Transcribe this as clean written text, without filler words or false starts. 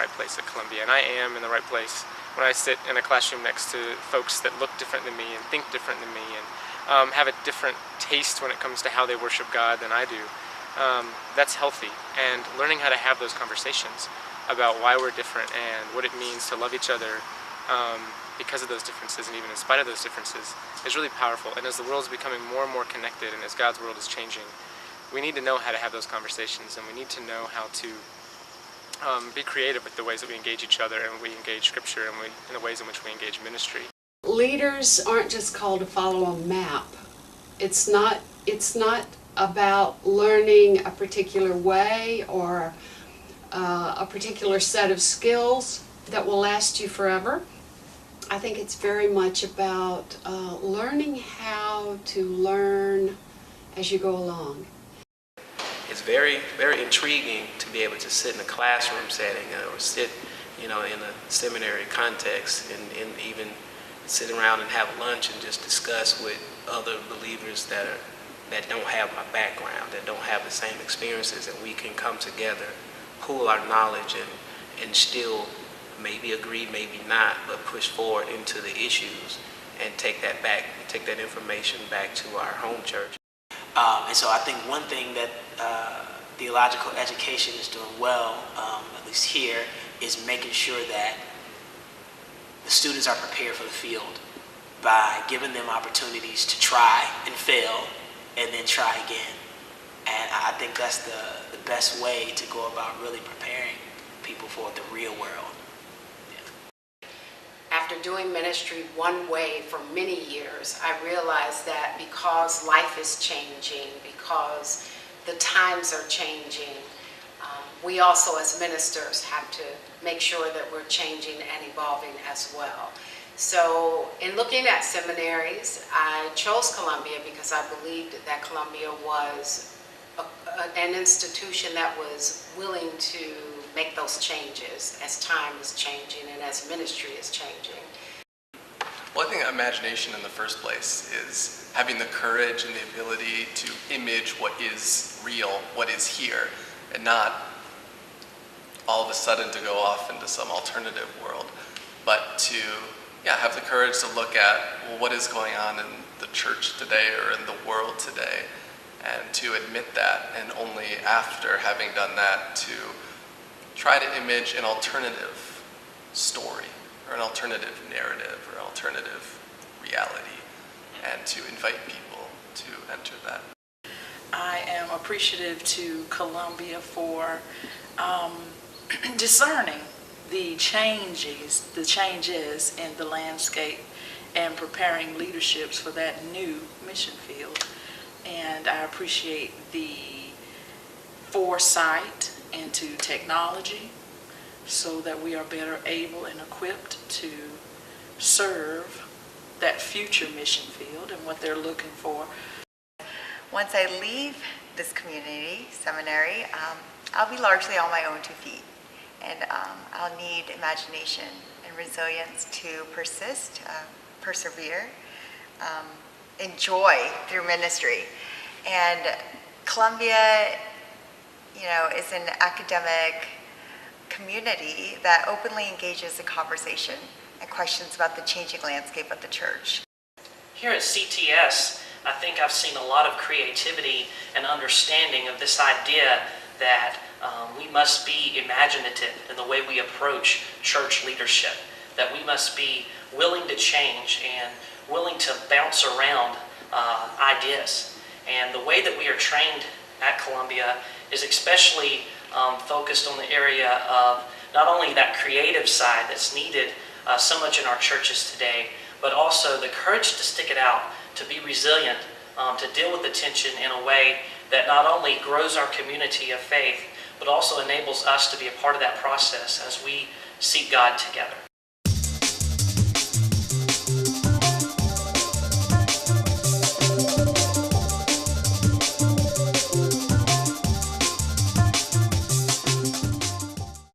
right place at Columbia, and I am in the right place when I sit in a classroom next to folks that look different than me and think different than me and have a different taste when it comes to how they worship God than I do. That's healthy, and learning how to have those conversations about why we're different and what it means to love each other because of those differences and even in spite of those differences is really powerful. And as the world is becoming more and more connected and as God's world is changing, we need to know how to have those conversations, and we need to know how to be creative with the ways that we engage each other and we engage Scripture and in the ways in which we engage ministry. Leaders aren't just called to follow a map. It's not about learning a particular way or a particular set of skills that will last you forever. I think it's very much about learning how to learn as you go along. It's very, very intriguing to be able to sit in a classroom setting or sit, in a seminary context and even sit around and have lunch and just discuss with other believers that don't have my background, that don't have the same experiences, and we can come together, pool our knowledge, and still maybe agree, maybe not, but push forward into the issues and take that information back to our home church. And so I think one thing that theological education is doing well, at least here, is making sure that the students are prepared for the field by giving them opportunities to try and fail and then try again. And I think that's the best way to go about really preparing people for the real world. After doing ministry one way for many years, I realized that because life is changing, because the times are changing, we also as ministers have to make sure that we're changing and evolving as well. So in looking at seminaries, I chose Columbia because I believed that Columbia was an institution that was willing to make those changes as time is changing and as ministry is changing. Well, I think imagination in the first place is having the courage and the ability to image what is real, what is here, and not all of a sudden to go off into some alternative world, but to have the courage to look at, well, what is going on in the church today or in the world today, and to admit that, and only after having done that to try to image an alternative story or an alternative narrative or an alternative reality, and to invite people to enter that. I am appreciative to Columbia for discerning the changes in the landscape and preparing leaderships for that new mission field. And I appreciate the foresight into technology so that we are better able and equipped to serve that future mission field and what they're looking for. Once I leave this community seminary, I'll be largely on my own 2 feet. And I'll need imagination and resilience to persist, persevere, enjoy through ministry. And Columbia, is an academic community that openly engages in conversation and questions about the changing landscape of the church. Here at CTS, I think I've seen a lot of creativity and understanding of this idea that we must be imaginative in the way we approach church leadership, that we must be willing to change and willing to bounce around ideas. And the way that we are trained at Columbia is especially focused on the area of not only that creative side that's needed so much in our churches today, but also the courage to stick it out, to be resilient, to deal with the tension in a way that not only grows our community of faith, but also enables us to be a part of that process as we seek God together.